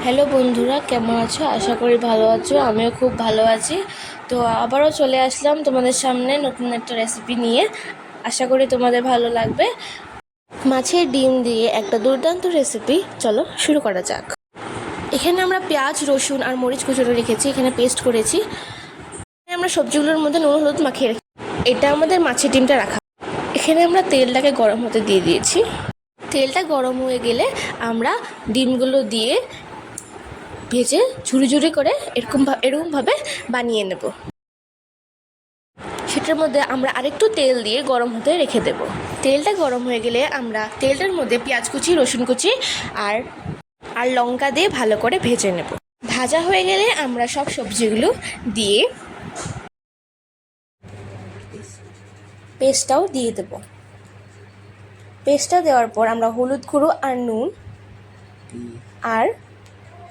Hello বন্ধুরা, কেমন আছো? আশা করি ভালো আছো। আমিও খুব ভালো আছি। তো আবারও চলে আসলাম তোমাদের সামনে নতুন একটা রেসিপি নিয়ে। আশা করি তোমাদের ভালো লাগবে। মাছের ডিম দিয়ে একটা দুর্দান্ত রেসিপি, চলো শুরু করা যাক। এখানে আমরা পেঁয়াজ, রসুন আর মরিচ কুচুনো রেখেছি, এখানে পেস্ট করেছি। আমরা সবজিগুলোর মধ্যে নুন হলুদ মাখিয়ে রেখেছি। এটা আমাদের মাছের ডিমটা রাখা। এখানে আমরা তেলটাকে গরম হতে দিয়ে দিয়েছি। তেলটা গরম হয়ে গেলে আমরা ডিমগুলো দিয়ে ভেজে ঝুড়ি ঝুড়ি করে এরকমভাবে বানিয়ে নেব। সেটার মধ্যে আমরা আরেকটু তেল দিয়ে গরম হতে রেখে দেব। তেলটা গরম হয়ে গেলে আমরা তেলটার মধ্যে পেঁয়াজ কুচি, রসুন কুচি আর লঙ্কা দিয়ে ভালো করে ভেজে নেব। ভাজা হয়ে গেলে আমরা সব সবজিগুলো দিয়ে পেস্টটাও দিয়ে দেব। পেস্টটা দেওয়ার পর আমরা হলুদ গুঁড়ো আর নুন আর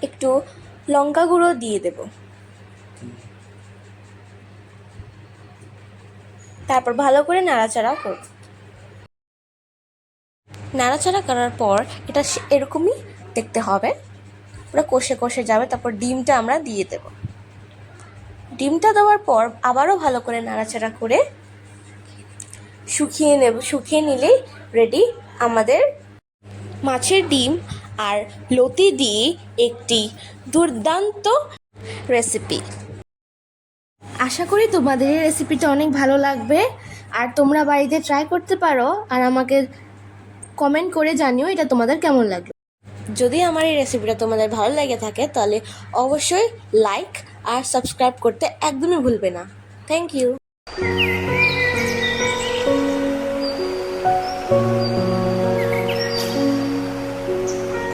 একটু লঙ্কা গুঁড়ো দিয়ে দেব। তারপর ভালো করে নাড়াচাড়া করব। নাড়াচাড়া করার পর এটা এরকমই দেখতে হবে, পুরো কষে কষে যাবে। তারপর ডিমটা আমরা দিয়ে দেব। ডিমটা দেওয়ার পর আবারও ভালো করে নাড়াচাড়া করে শুকিয়ে নিলেই রেডি আমাদের মাছের ডিম আর লতি দিয়ে একটি দুর্দান্ত রেসিপি। আশা করি তোমাদের এই রেসিপিটা অনেক ভালো লাগবে আর তোমরা বাড়িতে ট্রাই করতে পারো আর আমাকে কমেন্ট করে জানিও এটা তোমাদের কেমন লাগলো। যদি আমার এই রেসিপিটা তোমাদের ভালো লেগে থাকে তাহলে অবশ্যই লাইক আর সাবস্ক্রাইব করতে একদমই ভুলবে না। Thank you.